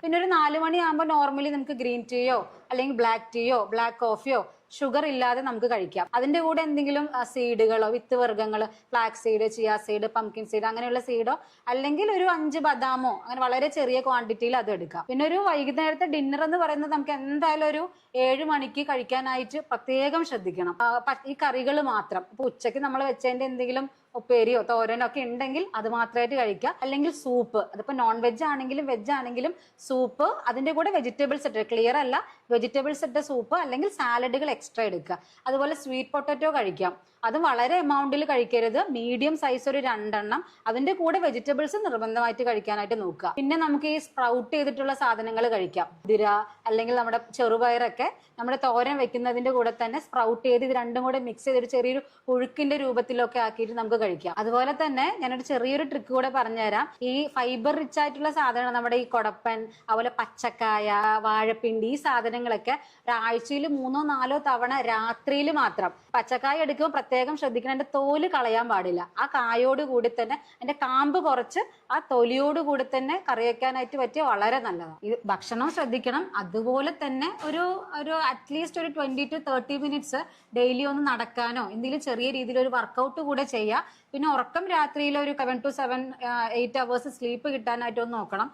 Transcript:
പിന്നെ ഒരു 4 മണിയാകുമ്പോൾ നോർമലി നമുക്ക് ഗ്രീൻ ടീയോ അല്ലെങ്കിൽ ബ്ലാക്ക് ടീയോ ബ്ലാക്ക് കോഫിയോ ഷുഗർ ഇല്ലാതെ നമുക്ക് കഴിക്കാം. അതിന്റെ കൂടെ എന്തെങ്കിലും സീഡുകളോ വിത്ത് വർഗ്ഗങ്ങൾ, flax seed, chia seed, pumpkin seed അങ്ങനെയുള്ള സീഡോ അല്ലെങ്കിൽ ഒരു 5 ബദാമോ അങ്ങനെ വളരെ ചെറിയ ക്വാണ്ടിറ്റിയിൽ അത് എടുക്കാം. പിന്നെ ഒരു വൈകുന്നേരത്തെ ഡിന്നർ എന്ന് പറയുന്നത് നമുക്ക് എന്തായാലും ഒരു 7 മണിക്ക് കഴിക്കാനായിട്ട് പ്രത്യേകം ശ്രദ്ധിക്കണം. ഈ കറികൾ മാത്രം. ഇപ്പൊ ഉച്ചയ്ക്ക് നമ്മൾ വെച്ചതിന്റെ എന്തെങ്കിലും ഉപ്പേരിയോ തോരനോ ഒക്കെ ഉണ്ടെങ്കിൽ അത് മാത്രമായിട്ട് കഴിക്കുക. അല്ലെങ്കിൽ സൂപ്പ്, അതിപ്പോ നോൺ വെജ് ആണെങ്കിലും വെജ് ആണെങ്കിലും സൂപ്പ്, അതിന്റെ കൂടെ വെജിറ്റബിൾസ് ഇട്ട്, ക്ലിയർ അല്ല, വെജിറ്റബിൾസ് ഇട്ട സൂപ്പ് അല്ലെങ്കിൽ സാലഡുകൾ എക്സ്ട്രാ എടുക്കുക. അതുപോലെ സ്വീറ്റ് പൊട്ടറ്റോ കഴിക്കാം. അത് വളരെ എമൗണ്ടിൽ കഴിക്കരുത്, മീഡിയം സൈസ് ഒരു 2 എണ്ണം. അതിന്റെ കൂടെ വെജിറ്റബിൾസ് നിർബന്ധമായിട്ട് കഴിക്കാനായിട്ട് നോക്കുക. പിന്നെ നമുക്ക് ഈ സ്പ്രൗട്ട് ചെയ്തിട്ടുള്ള സാധനങ്ങൾ കഴിക്കാം. ദിര അല്ലെങ്കിൽ നമ്മുടെ ചെറുപയറൊക്കെ നമ്മുടെ തോരൻ വെക്കുന്നതിന്റെ കൂടെ തന്നെ സ്പ്രൗട്ട് ചെയ്ത് ഇത് രണ്ടും കൂടെ മിക്സ് ചെയ്തൊരു ചെറിയൊരു പുഴുക്കിന്റെ രൂപത്തിലൊക്കെ ആക്കിയിട്ട് നമുക്ക് കഴിക്കാം. അതുപോലെ തന്നെ ഞാനൊരു ചെറിയൊരു ട്രിക്ക് കൂടെ പറഞ്ഞുതരാം. ഈ ഫൈബർ റിച്ച് ആയിട്ടുള്ള സാധനങ്ങൾ, നമ്മുടെ ഈ കൊടപ്പൻ, അതുപോലെ പച്ചക്കായ, വാഴപ്പിണ്ടി, ഈ സാധനങ്ങളൊക്കെ ഒരാഴ്ചയിൽ 3-4 തവണ രാത്രിയിൽ മാത്രം. പച്ചക്കായ എടുക്കുമ്പോൾ പ്രത്യേകം ശ്രദ്ധിക്കണം, അതിന്റെ തോല് കളയാൻ പാടില്ല. ആ കായോട് കൂടി തന്നെ അതിന്റെ കാമ്പ് കുറച്ച് ആ തൊലിയോട് കൂടി തന്നെ കറി വെക്കാനായിട്ട് പറ്റിയ വളരെ നല്ലതാണ്. ഇത് ഭക്ഷണം ശ്രദ്ധിക്കണം. അതുപോലെ തന്നെ ഒരു അറ്റ്ലീസ്റ്റ് ഒരു 20 to 30 മിനിറ്റ്സ് ഡെയിലി ഒന്ന് നടക്കാനോ എന്തെങ്കിലും ചെറിയ രീതിയിൽ ഒരു വർക്കൗട്ട് കൂടെ ചെയ്യുക. പിന്നെ ഉറക്കം രാത്രിയിൽ ഒരു 7 to 8 hours സ്ലീപ്പ് കിട്ടാനായിട്ട് ഒന്ന് നോക്കണം.